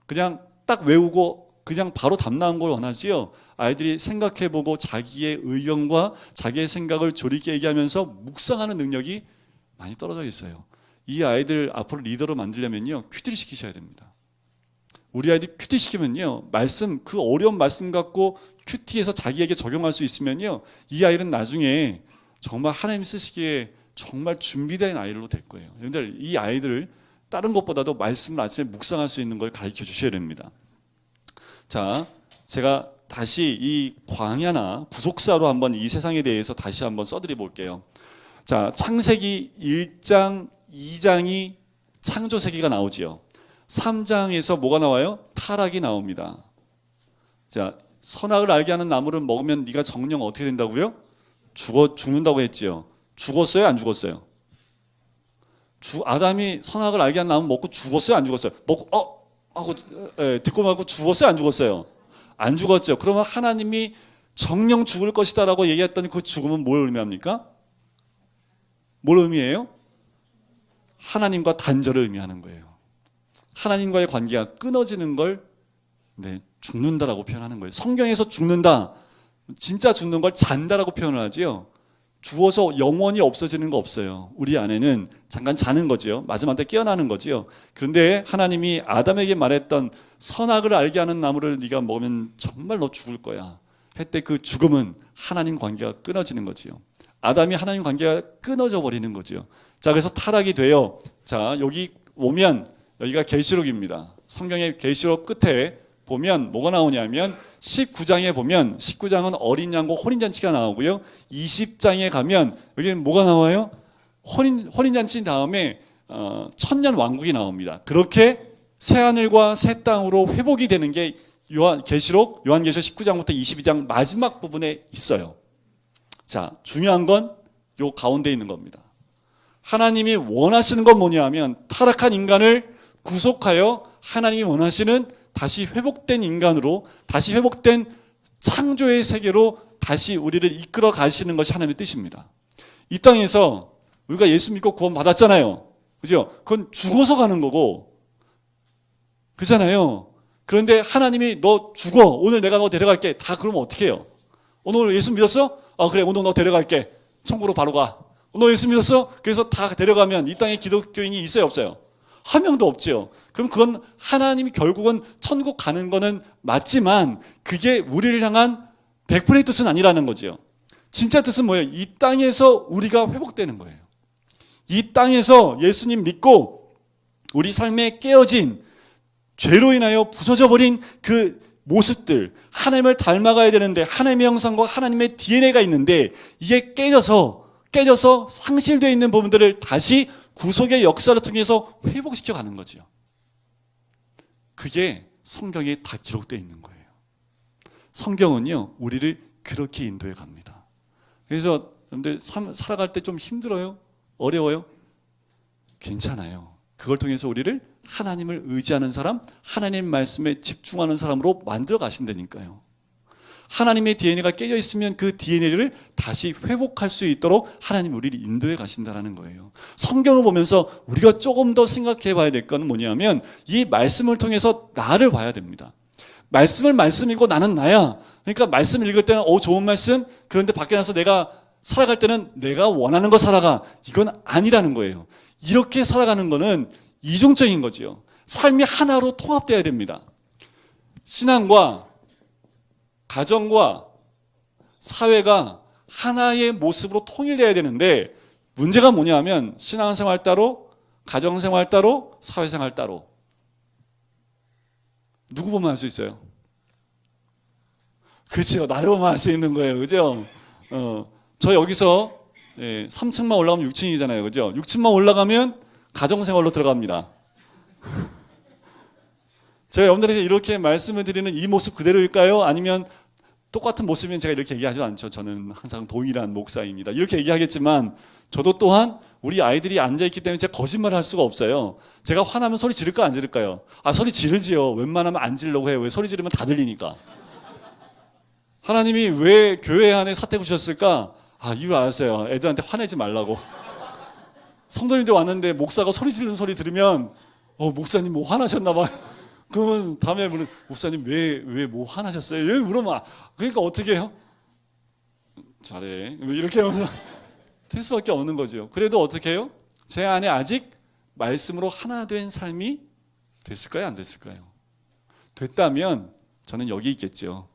그냥 딱 외우고 그냥 바로 답 나온 걸 원하지요. 아이들이 생각해보고 자기의 의견과 자기의 생각을 조리게 얘기하면서 묵상하는 능력이 많이 떨어져 있어요. 이 아이들 앞으로 리더로 만들려면요, 큐티를 시키셔야 됩니다. 우리 아이들 큐티 시키면요, 그 어려운 말씀 갖고 큐티에서 자기에게 적용할 수 있으면요, 이 아이는 나중에 정말 하나님 쓰시기에 정말 준비된 아이로 될 거예요. 여러분들 이 아이들을 다른 것보다도 말씀을 아침에 묵상할 수 있는 걸 가르쳐 주셔야 됩니다. 자, 제가 다시 이 광야나 구속사로 한번 이 세상에 대해서 다시 한번 써드려 볼게요. 자, 창세기 1장, 2장이 창조세계가 나오지요. 3장에서 뭐가 나와요? 타락이 나옵니다. 자, 선악을 알게 하는 나무를 먹으면 네가 정령 어떻게 된다고요? 죽는다고 했지요. 죽었어요? 안 죽었어요? 아담이 선악을 알게 하는 나무 먹고 죽었어요? 안 죽었어요? 먹고 하고 듣고 말고 죽었어요? 안 죽었어요? 안 죽었죠. 그러면 하나님이 정령 죽을 것이다라고 얘기했던 그 죽음은 뭘 의미합니까? 뭘 의미해요? 하나님과 단절을 의미하는 거예요. 하나님과의 관계가 끊어지는 걸 죽는다라고 표현하는 거예요. 성경에서 죽는다, 진짜 죽는 걸 잔다라고 표현을 하지요. 죽어서 영원히 없어지는 거 없어요. 우리 안에는 잠깐 자는 거지요. 마지막 때 깨어나는 거지요. 그런데 하나님이 아담에게 말했던 선악을 알게 하는 나무를 네가 먹으면 정말 너 죽을 거야 했때 그 죽음은 하나님 관계가 끊어지는 거지요. 아담이 하나님 관계가 끊어져 버리는 거지요. 자, 그래서 타락이 돼요. 자, 여기 오면 여기가 계시록입니다. 성경의 계시록 끝에 보면 뭐가 나오냐면 19장에 보면 19장은 어린 양과 혼인잔치가 나오고요. 20장에 가면 여기는 뭐가 나와요? 혼인잔치 다음에 천년 왕국이 나옵니다. 그렇게 새하늘과 새 땅으로 회복이 되는 게 요한계시록 19장부터 22장 마지막 부분에 있어요. 자, 중요한 건 요 가운데 있는 겁니다. 하나님이 원하시는 건 뭐냐 하면 타락한 인간을 구속하여 하나님이 원하시는 다시 회복된 인간으로, 다시 회복된 창조의 세계로 다시 우리를 이끌어 가시는 것이 하나님의 뜻입니다. 이 땅에서 우리가 예수 믿고 구원 받았잖아요. 그죠? 그건 죽어서 가는 거고, 그잖아요. 그런데 하나님이 너 죽어, 오늘 내가 너 데려갈게. 다 그러면 어떻게 해요? 오늘 예수 믿었어? 그래, 오늘 너 데려갈게. 천국으로 바로 가. 너 예수 믿었어? 그래서 다 데려가면 이 땅에 기독교인이 있어요, 없어요? 한 명도 없죠. 그럼 그건 하나님이 결국은 천국 가는 거는 맞지만 그게 우리를 향한 100%의 뜻은 아니라는 거죠. 진짜 뜻은 뭐예요? 이 땅에서 우리가 회복되는 거예요. 이 땅에서 예수님 믿고 우리 삶에 깨어진 죄로 인하여 부서져 버린 그 모습들, 하나님을 닮아가야 되는데 하나님의 형상과 하나님의 DNA가 있는데 이게 깨져서 상실되어 있는 부분들을 다시 구속의 역사를 통해서 회복시켜 가는 거죠. 그게 성경에 다 기록되어 있는 거예요. 성경은요, 우리를 그렇게 인도해 갑니다. 그래서 여러분들 살아갈 때 좀 힘들어요? 어려워요? 괜찮아요. 그걸 통해서 우리를 하나님을 의지하는 사람, 하나님 말씀에 집중하는 사람으로 만들어 가신다니까요. 하나님의 DNA가 깨져 있으면 그 DNA를 다시 회복할 수 있도록 하나님 우리를 인도해 가신다는 거예요. 성경을 보면서 우리가 조금 더 생각해 봐야 될 건 뭐냐면 이 말씀을 통해서 나를 봐야 됩니다. 말씀 읽고 나는 나야. 그러니까 말씀 읽을 때는 좋은 말씀, 그런데 밖에 나서 내가 살아갈 때는 내가 원하는 거 살아가. 이건 아니라는 거예요. 이렇게 살아가는 거는 이중적인 거지요. 삶이 하나로 통합돼야 됩니다. 신앙과 가정과 사회가 하나의 모습으로 통일돼야 되는데 문제가 뭐냐면 신앙생활 따로, 가정생활 따로, 사회생활 따로. 누구 보면 알 수 있어요? 그렇죠. 나를 보면 알 수 있는 거예요. 그죠? 저 여기서 3층만 올라가면 6층이잖아요. 그죠? 6층만 올라가면 가정생활로 들어갑니다. 제가 여러분들에게 이렇게 말씀을 드리는 이 모습 그대로일까요? 아니면 똑같은 모습이면 제가 이렇게 얘기하지 않죠. 저는 항상 동일한 목사입니다. 이렇게 얘기하겠지만 저도 또한 우리 아이들이 앉아있기 때문에 제가 거짓말을 할 수가 없어요. 제가 화나면 소리 지를까 안 지를까요? 소리 지르지요. 웬만하면 안 지르려고 해요. 왜? 소리 지르면 다 들리니까. 하나님이 왜 교회 안에 사태 주셨을까? 이유 알았어요. 애들한테 화내지 말라고. 성도님들 왔는데 목사가 소리 지르는 소리 들으면 목사님 뭐 화나셨나 봐요. 그러면 다음에 물은 목사님 왜 뭐 화나셨어요? 왜 물으면 그러니까 어떻게 해요? 잘해. 이렇게 하면서 될 수밖에 없는 거죠. 그래도 어떻게 해요? 제 안에 아직 말씀으로 하나 된 삶이 됐을까요? 안 됐을까요? 됐다면 저는 여기 있겠죠.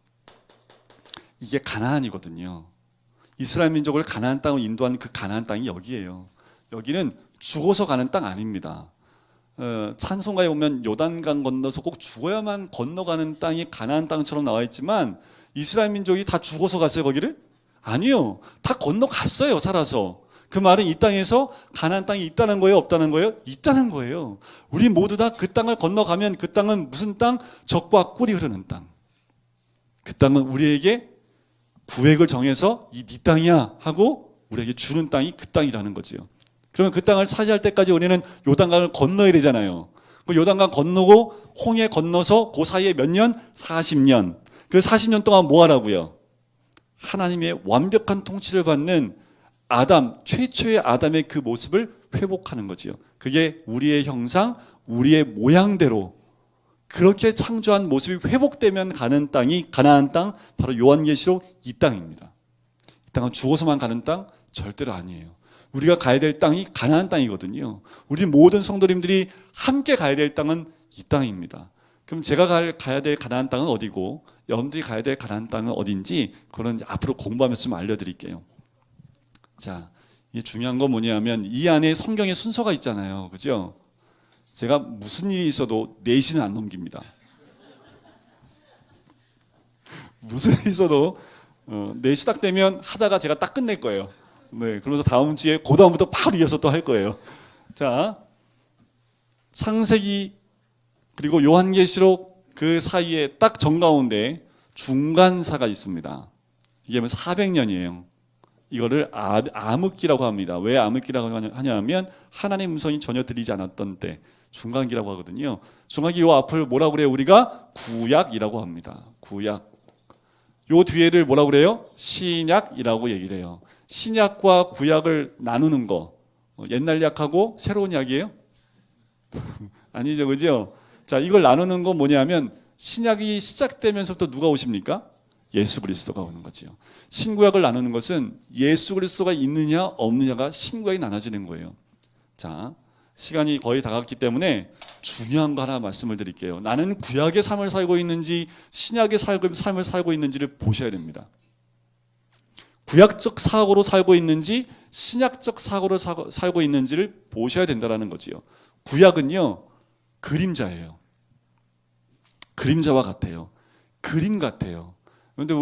이게 가나안이거든요. 이스라엘 민족을 가나안 땅으로 인도한 그 가나안 땅이 여기예요. 여기는 죽어서 가는 땅 아닙니다. 찬송가에 보면 요단강 건너서 꼭 죽어야만 건너가는 땅이 가나안 땅처럼 나와 있지만 이스라엘 민족이 다 죽어서 갔어요 거기를? 아니요. 다 건너갔어요 살아서. 그 말은 이 땅에서 가나안 땅이 있다는 거예요 없다는 거예요? 있다는 거예요. 우리 모두 다 그 땅을 건너가면 그 땅은 무슨 땅? 젖과 꿀이 흐르는 땅. 그 땅은 우리에게 구획을 정해서 네 땅이야 하고 우리에게 주는 땅이 그 땅이라는 거지요. 그러면 그 땅을 차지할 때까지 우리는 요단강을 건너야 되잖아요. 그 요단강 건너고 홍해 건너서 그 사이에 몇 년? 40년. 그 40년 동안 뭐 하라고요? 하나님의 완벽한 통치를 받는 최초의 아담의 그 모습을 회복하는 거지요. 그게 우리의 형상, 우리의 모양대로 그렇게 창조한 모습이 회복되면 가는 땅이 가나안 땅, 바로 요한계시록 이 땅입니다. 이 땅은 죽어서만 가는 땅? 절대로 아니에요. 우리가 가야 될 땅이 가나안 땅이거든요. 우리 모든 성도님들이 함께 가야 될 땅은 이 땅입니다. 그럼 제가 가야 될 가나안 땅은 어디고 여러분들이 가야 될 가나안 땅은 어딘지 그런 앞으로 공부하면서 좀 알려드릴게요. 자, 이게 중요한 건 뭐냐면 이 안에 성경의 순서가 있잖아요. 그죠? 제가 무슨 일이 있어도 4시는 안 넘깁니다. 무슨 일이 있어도 4시 딱 되면 하다가 제가 딱 끝낼 거예요. 네, 그러면서 다음 주에 그 다음부터 바로 이어서 또 할 거예요. 자, 창세기 그리고 요한계시록 그 사이에 딱 정가운데 중간사가 있습니다. 이게 400년이에요. 이거를 암흑기라고 합니다. 왜 암흑기라고 하냐면 하나님의 음성이 전혀 들리지 않았던 때 중간기라고 하거든요. 중간기 요 앞을 뭐라고 그래요? 우리가 구약이라고 합니다. 구약. 요 뒤에를 뭐라고 그래요? 신약이라고 얘기를 해요. 신약과 구약을 나누는 거 옛날 약하고 새로운 약이에요? 아니죠, 그죠? 자, 이걸 나누는 건 뭐냐면 신약이 시작되면서부터 누가 오십니까? 예수 그리스도가 오는 거죠. 신구약을 나누는 것은 예수 그리스도가 있느냐 없느냐가 신구약이 나눠지는 거예요. 자, 시간이 거의 다 갔기 때문에 중요한 거 하나 말씀을 드릴게요. 나는 구약의 삶을 살고 있는지 신약의 삶을 살고 있는지를 보셔야 됩니다. 구약적 사고로 살고 있는지 신약적 사고로 살고 있는지를 보셔야 된다는 거지요. 구약은요 그림자예요. 그림자와 같아요. 그림 같아요. 그런데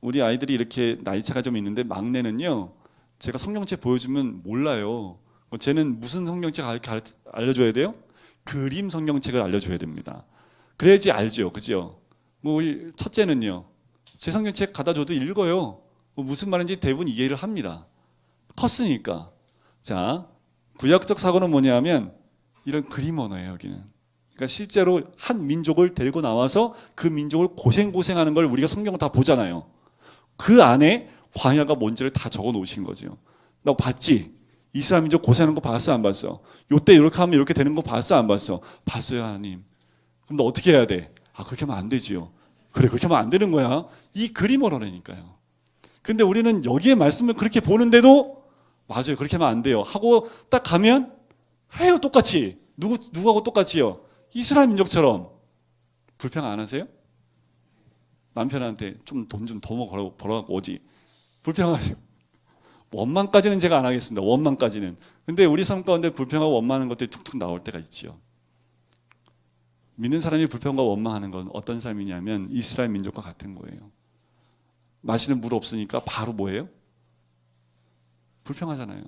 우리 아이들이 이렇게 나이차가 좀 있는데 막내는요 제가 성경책 보여주면 몰라요. 쟤는 무슨 성경책 알려줘야 돼요? 그림 성경책을 알려줘야 됩니다. 그래야지 알죠, 그죠? 우리 첫째는요 제 성경책 갖다 줘도 읽어요. 무슨 말인지 대부분 이해를 합니다. 컸으니까. 자, 구약적 사고는 뭐냐면 이런 그림 언어예요, 여기는. 그러니까 실제로 한 민족을 데리고 나와서 그 민족을 고생하는 걸 우리가 성경을 다 보잖아요. 그 안에 광야가 뭔지를 다 적어 놓으신 거죠. 나 봤지? 이스라엘 민족 고생하는 거 봤어, 안 봤어? 요때 이렇게 하면 이렇게 되는 거 봤어, 안 봤어? 봤어요, 하나님. 그럼 너 어떻게 해야 돼? 그렇게 하면 안 되지요. 그래, 그렇게 하면 안 되는 거야. 이 그림 언어라니까요. 근데 우리는 여기에 말씀을 그렇게 보는데도 맞아요, 그렇게 하면 안 돼요 하고 딱 가면 해요, 똑같이. 누구하고 똑같이요? 이스라엘 민족처럼. 불평 안 하세요? 남편한테 좀 돈 좀 더 벌어갖고 오지. 불평하세요? 원망까지는 제가 안 하겠습니다. 원망까지는. 근데 우리 삶 가운데 불평하고 원망하는 것들이 툭툭 나올 때가 있지요. 믿는 사람이 불평과 원망하는 건 어떤 삶이냐면 이스라엘 민족과 같은 거예요. 마시는 물 없으니까 바로 뭐예요? 불평하잖아요.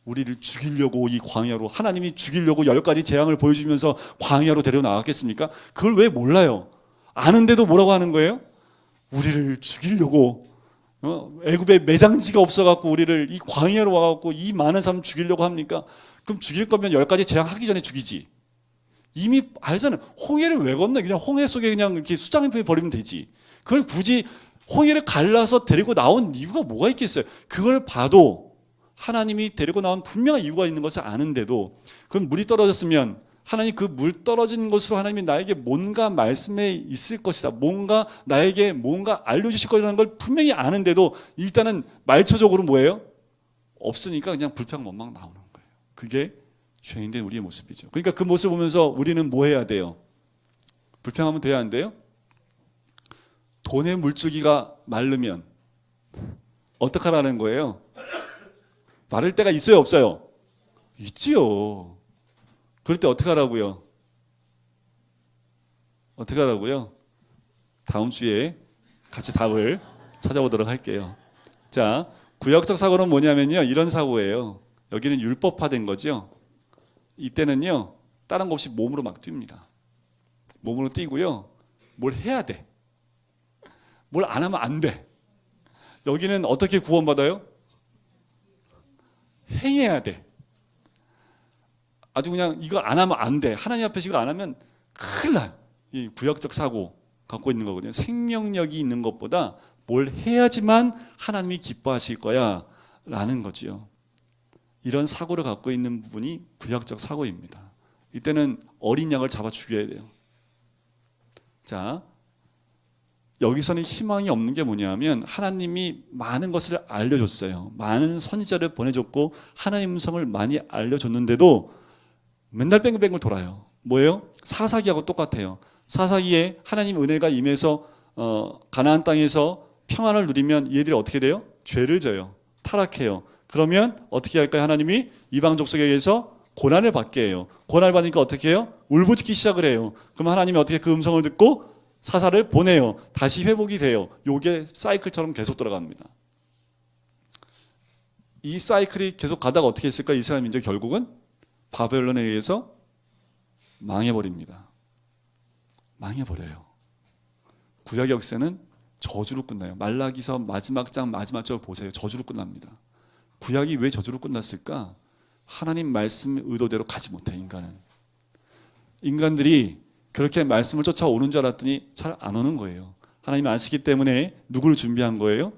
우리를 죽이려고 이 광야로, 하나님이 죽이려고 10가지 재앙을 보여주면서 광야로 데려 나갔겠습니까? 그걸 왜 몰라요? 아는데도 뭐라고 하는 거예요? 우리를 죽이려고 애굽에 매장지가 없어갖고 우리를 이 광야로 와갖고 이 많은 사람 죽이려고 합니까? 그럼 죽일 거면 10가지 재앙하기 전에 죽이지. 이미 알잖아요. 홍해를 왜 건너? 그냥 홍해 속에 그냥 이렇게 수장에 버리면 되지. 그걸 굳이 홍해를 갈라서 데리고 나온 이유가 뭐가 있겠어요? 그걸 봐도 하나님이 데리고 나온 분명한 이유가 있는 것을 아는데도, 그럼 물이 떨어졌으면 하나님 그 물 떨어진 것으로 하나님이 나에게 뭔가 말씀에 있을 것이다, 뭔가 나에게 뭔가 알려주실 것이라는 걸 분명히 아는데도 일단은 말초적으로 뭐예요? 없으니까 그냥 불평원망 나오는 거예요. 그게 죄인된 우리의 모습이죠. 그러니까 그 모습을 보면서 우리는 뭐 해야 돼요? 불평하면 돼야 안 돼요? 돈의 물줄기가 마르면 어떡하라는 거예요? 마를 때가 있어요, 없어요? 있지요. 그럴 때 어떻게 하라고요? 어떻게 하라고요? 다음 주에 같이 답을 찾아보도록 할게요. 자, 구역적 사고는 뭐냐면요, 이런 사고예요. 여기는 율법화된 거죠. 이때는요, 다른 거 없이 몸으로 막 뜁니다. 몸으로 뛰고요, 뭘 해야 돼. 뭘 안 하면 안 돼. 여기는 어떻게 구원받아요? 행해야 돼. 아주 그냥 이거 안 하면 안 돼. 하나님 앞에서 이거 안 하면 큰일 나요. 이 구역적 사고 갖고 있는 거거든요. 생명력이 있는 것보다 뭘 해야지만 하나님이 기뻐하실 거야 라는 거지요. 이런 사고를 갖고 있는 부분이 구역적 사고입니다. 이때는 어린 양을 잡아 죽여야 돼요. 자, 여기서는 희망이 없는 게 뭐냐면 하나님이 많은 것을 알려줬어요. 많은 선지자를 보내줬고 하나님 음성을 많이 알려줬는데도 맨날 뺑글뺑글 돌아요. 뭐예요? 사사기하고 똑같아요. 사사기에 하나님 은혜가 임해서 가나안 땅에서 평안을 누리면 얘들이 어떻게 돼요? 죄를 져요. 타락해요. 그러면 어떻게 할까요? 하나님이 이방 족속에게서 고난을 받게 해요. 고난을 받으니까 어떻게 해요? 울부짖기 시작을 해요. 그럼 하나님이 어떻게 그 음성을 듣고 사사를 보내요. 다시 회복이 돼요. 요게 사이클처럼 계속 돌아갑니다. 이 사이클이 계속 가다가 어떻게 했을까? 이스라엘 민족이 결국은 바벨론에 의해서 망해버립니다. 망해버려요. 구약 역사는 저주로 끝나요. 말라기서 마지막 장 마지막 절 보세요. 저주로 끝납니다. 구약이 왜 저주로 끝났을까? 하나님 말씀 의도대로 가지 못해. 인간들이 그렇게 말씀을 쫓아오는 줄 알았더니 잘 안 오는 거예요. 하나님이 아시기 때문에 누구를 준비한 거예요?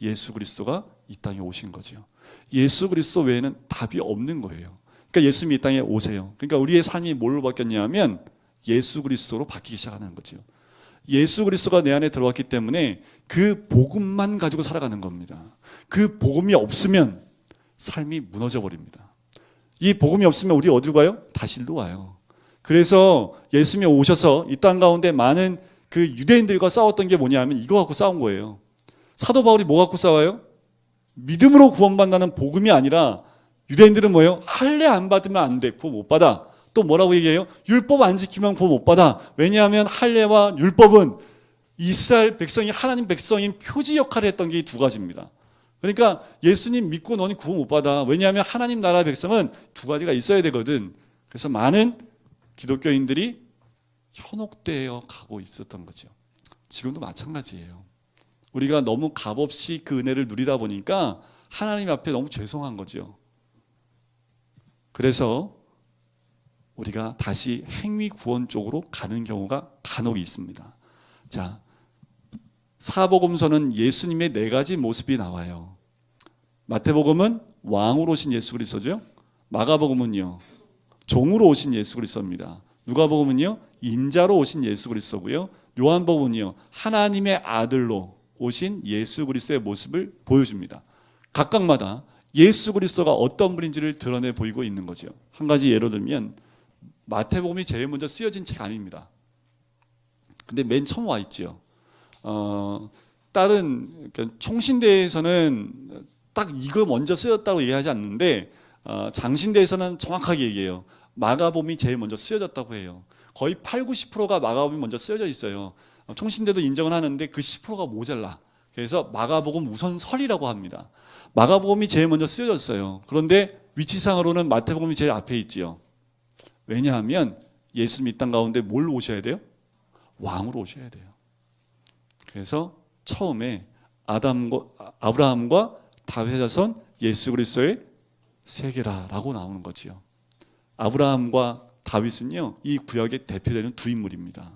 예수 그리스도가 이 땅에 오신 거죠. 예수 그리스도 외에는 답이 없는 거예요. 그러니까 예수님이 이 땅에 오세요. 그러니까 우리의 삶이 뭘로 바뀌었냐면 예수 그리스도로 바뀌기 시작하는 거죠. 예수 그리스도가 내 안에 들어왔기 때문에 그 복음만 가지고 살아가는 겁니다. 그 복음이 없으면 삶이 무너져 버립니다. 이 복음이 없으면 우리 어디로 가요? 다시 일로 와요. 그래서 예수님이 오셔서 이 땅 가운데 많은 그 유대인들과 싸웠던 게 뭐냐면 이거 갖고 싸운 거예요. 사도 바울이 뭐 갖고 싸워요? 믿음으로 구원받는 복음이 아니라 유대인들은 뭐예요? 할례 안 받으면 안 돼. 구원 못 받아. 또 뭐라고 얘기해요? 율법 안 지키면 구원 못 받아. 왜냐하면 할례와 율법은 이스라엘 백성이 하나님 백성인 표지 역할을 했던 게 이 두 가지입니다. 그러니까 예수님 믿고 너니 구원 못 받아. 왜냐하면 하나님 나라 백성은 두 가지가 있어야 되거든. 그래서 많은 기독교인들이 현혹되어 가고 있었던 거죠. 지금도 마찬가지예요. 우리가 너무 값없이 그 은혜를 누리다 보니까 하나님 앞에 너무 죄송한 거죠. 그래서 우리가 다시 행위 구원 쪽으로 가는 경우가 간혹 있습니다. 자, 사복음서는 예수님의 4가지 모습이 나와요. 마태복음은 왕으로 오신 예수 그리스도죠. 마가복음은요, 종으로 오신 예수 그리스도입니다. 누가복음은요, 인자로 오신 예수 그리스도고요. 요한복음은요, 하나님의 아들로 오신 예수 그리스도의 모습을 보여줍니다. 각각마다 예수 그리스도가 어떤 분인지를 드러내 보이고 있는 거죠. 한 가지 예로 들면 마태복음이 제일 먼저 쓰여진 책 아닙니다. 근데 맨 처음 와 있죠. 다른 그러니까 총신대에서는 딱 이거 먼저 쓰였다고 얘기하지 않는데 장신대에서는 정확하게 얘기해요. 마가복음이 제일 먼저 쓰여졌다고 해요. 거의 8, 90%가 마가복음이 먼저 쓰여져 있어요. 총신대도 인정을 하는데 그 10%가 모자라. 그래서 마가복음 우선설이라고 합니다. 마가복음이 제일 먼저 쓰여졌어요. 그런데 위치상으로는 마태복음이 제일 앞에 있지요. 왜냐하면 예수님 이 땅 가운데 뭘 오셔야 돼요? 왕으로 오셔야 돼요. 그래서 처음에 아브라함과 다윗의 자손 예수 그리스도의 세계라라고 나오는 거지요. 아브라함과 다윗은요, 이 구약의 대표되는 두 인물입니다.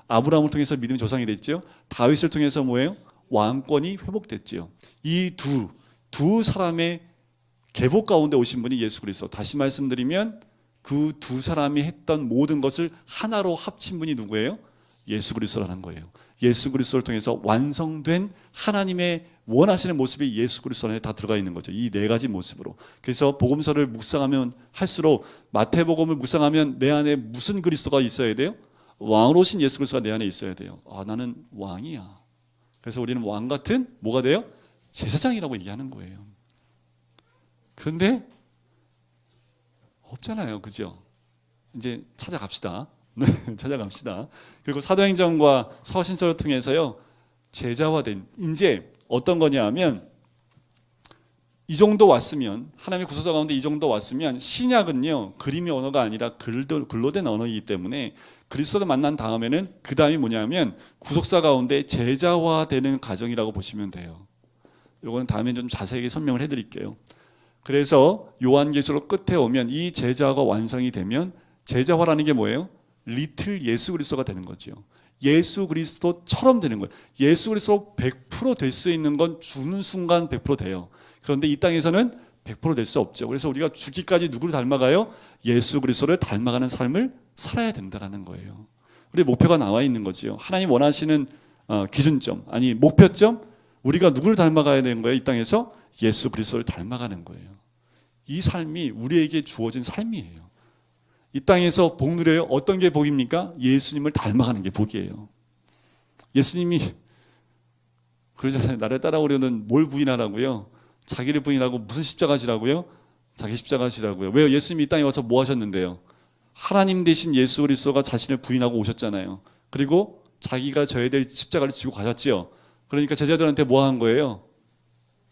아브라함을 통해서 믿음의 조상이 됐죠. 다윗을 통해서 뭐예요? 왕권이 회복됐지요. 이 두 사람의 계보 가운데 오신 분이 예수 그리스도. 다시 말씀드리면 그 두 사람이 했던 모든 것을 하나로 합친 분이 누구예요? 예수 그리스도라는 거예요. 예수 그리스도를 통해서 완성된 하나님의 원하시는 모습이 예수 그리스도 안에 다 들어가 있는 거죠. 이 네 가지 모습으로. 그래서 복음서를 묵상하면 할수록 마태복음을 묵상하면 내 안에 무슨 그리스도가 있어야 돼요? 왕으로 오신 예수 그리스도가 내 안에 있어야 돼요. 나는 왕이야. 그래서 우리는 왕 같은 뭐가 돼요? 제사장이라고 얘기하는 거예요. 그런데 없잖아요. 그죠? 이제 찾아갑시다. 찾아갑시다. 그리고 사도행전과 서신서를 통해서요, 제자화된, 이제 어떤 거냐 하면, 이 정도 왔으면, 하나님의 구속사 가운데 이 정도 왔으면, 신약은요, 그림의 언어가 아니라 글로 된 언어이기 때문에, 그리스도를 만난 다음에는 그 다음이 뭐냐면 구속사 가운데 제자화되는 과정이라고 보시면 돼요. 이거는 다음에 좀 자세하게 설명을 해드릴게요. 그래서 요한계시록 끝에 오면 이 제자화가 완성이 되면 제자화라는 게 뭐예요? 리틀 예수 그리스도가 되는 거죠. 예수 그리스도처럼 되는 거예요. 예수 그리스도 100% 될 수 있는 건 죽는 순간 100% 돼요. 그런데 이 땅에서는 100% 될 수 없죠. 그래서 우리가 죽기까지 누구를 닮아가요? 예수 그리스도를 닮아가는 삶을 살아야 된다는 거예요. 우리 목표가 나와 있는 거지요. 하나님 원하시는 기준점, 아니 목표점, 우리가 누구를 닮아가야 되는 거예요? 이 땅에서 예수 그리스도를 닮아가는 거예요. 이 삶이 우리에게 주어진 삶이에요. 이 땅에서 복 누려요. 어떤 게 복입니까? 예수님을 닮아가는 게 복이에요. 예수님이 그러잖아요. 나를 따라오려는 뭘 부인하라고요? 자기를 부인하고 무슨 십자가 지라고요? 자기 십자가 지라고요. 왜요? 예수님이 이 땅에 와서 뭐 하셨는데요? 하나님 대신 예수 그리스도가 자신을 부인하고 오셨잖아요. 그리고 자기가 져야 될 십자가를 지고 가셨지요. 그러니까 제자들한테 뭐 한 거예요?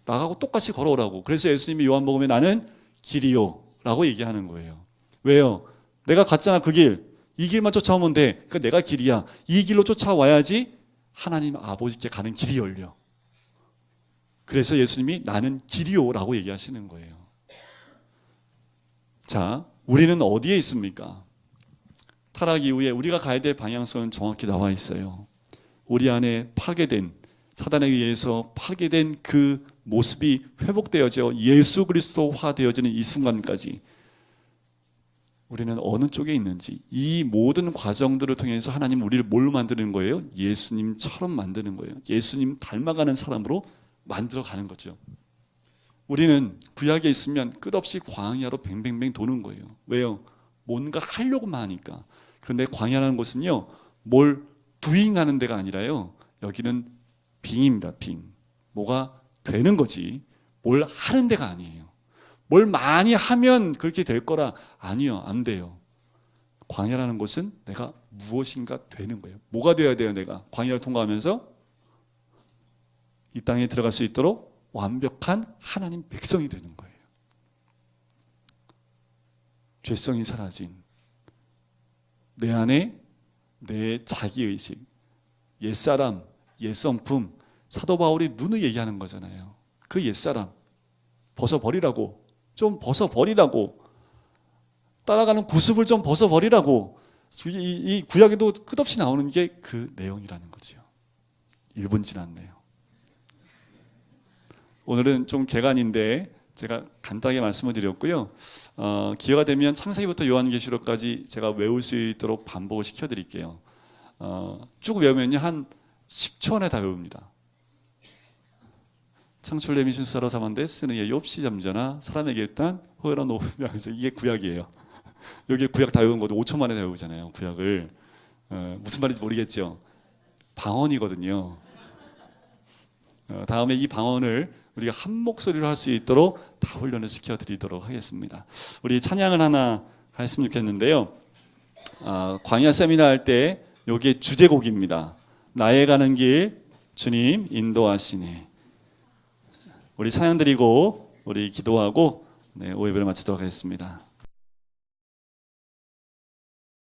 나가고 똑같이 걸어오라고. 그래서 예수님이 요한복음에 나는 길이요 라고 얘기하는 거예요. 왜요? 내가 갔잖아 그 길. 이 길만 쫓아오면 돼. 그러니까 내가 길이야. 이 길로 쫓아와야지 하나님 아버지께 가는 길이 열려. 그래서 예수님이 나는 길이요 라고 얘기하시는 거예요. 자, 우리는 어디에 있습니까? 타락 이후에 우리가 가야 될 방향성은 정확히 나와 있어요. 우리 안에 파괴된, 사단에 의해서 파괴된 그 모습이 회복되어져 예수 그리스도화 되어지는 이 순간까지 우리는 어느 쪽에 있는지, 이 모든 과정들을 통해서 하나님 우리를 뭘로 만드는 거예요? 예수님처럼 만드는 거예요. 예수님 닮아가는 사람으로 만들어가는 거죠. 우리는 구약에 있으면 끝없이 광야로 뱅뱅뱅 도는 거예요. 왜요? 뭔가 하려고만 하니까. 그런데 광야라는 곳은요, 뭘 두잉하는 데가 아니라요, 여기는 빙입니다. 빙. 뭐가 되는 거지 뭘 하는 데가 아니에요. 뭘 많이 하면 그렇게 될 거라. 아니요, 안 돼요. 광야라는 곳은 내가 무엇인가 되는 거예요. 뭐가 되어야 돼요? 내가 광야를 통과하면서 이 땅에 들어갈 수 있도록 완벽한 하나님 백성이 되는 거예요. 죄성이 사라진 내 안에 내 자기의식, 옛사람, 옛성품, 사도 바울이 누누이 얘기하는 거잖아요. 그 옛사람 벗어버리라고, 좀 벗어버리라고, 따라가는 구습을 좀 벗어버리라고. 이 구약에도 끝없이 나오는 게 그 내용이라는 거죠. 1분 지났네요. 오늘은 좀 개간인데 제가 간단하게 말씀을 드렸고요. 기회가 되면 창세기부터 요한계시록까지 제가 외울 수 있도록 반복을 시켜드릴게요. 쭉 외우면요 한 10초 안에 다 외웁니다. 창출레미 신수사로 삼한데 쓰는 게 욥시 잠자나 사람에게 일단 호연한 노후면서 이게 구약이에요. 여기 구약 다 외운 것도 5초 만에 다 외우잖아요. 구약을 무슨 말인지 모르겠죠. 방언이거든요. 다음에 이 방언을 우리가 한 목소리로 할 수 있도록 다 훈련을 시켜드리도록 하겠습니다. 우리 찬양을 하나 했으면 좋겠는데요. 광야 세미나 할 때 여기에 주제곡입니다. 나의 가는 길 주님 인도하시네. 우리 찬양 드리고 우리 기도하고 오예배를 마치도록 하겠습니다.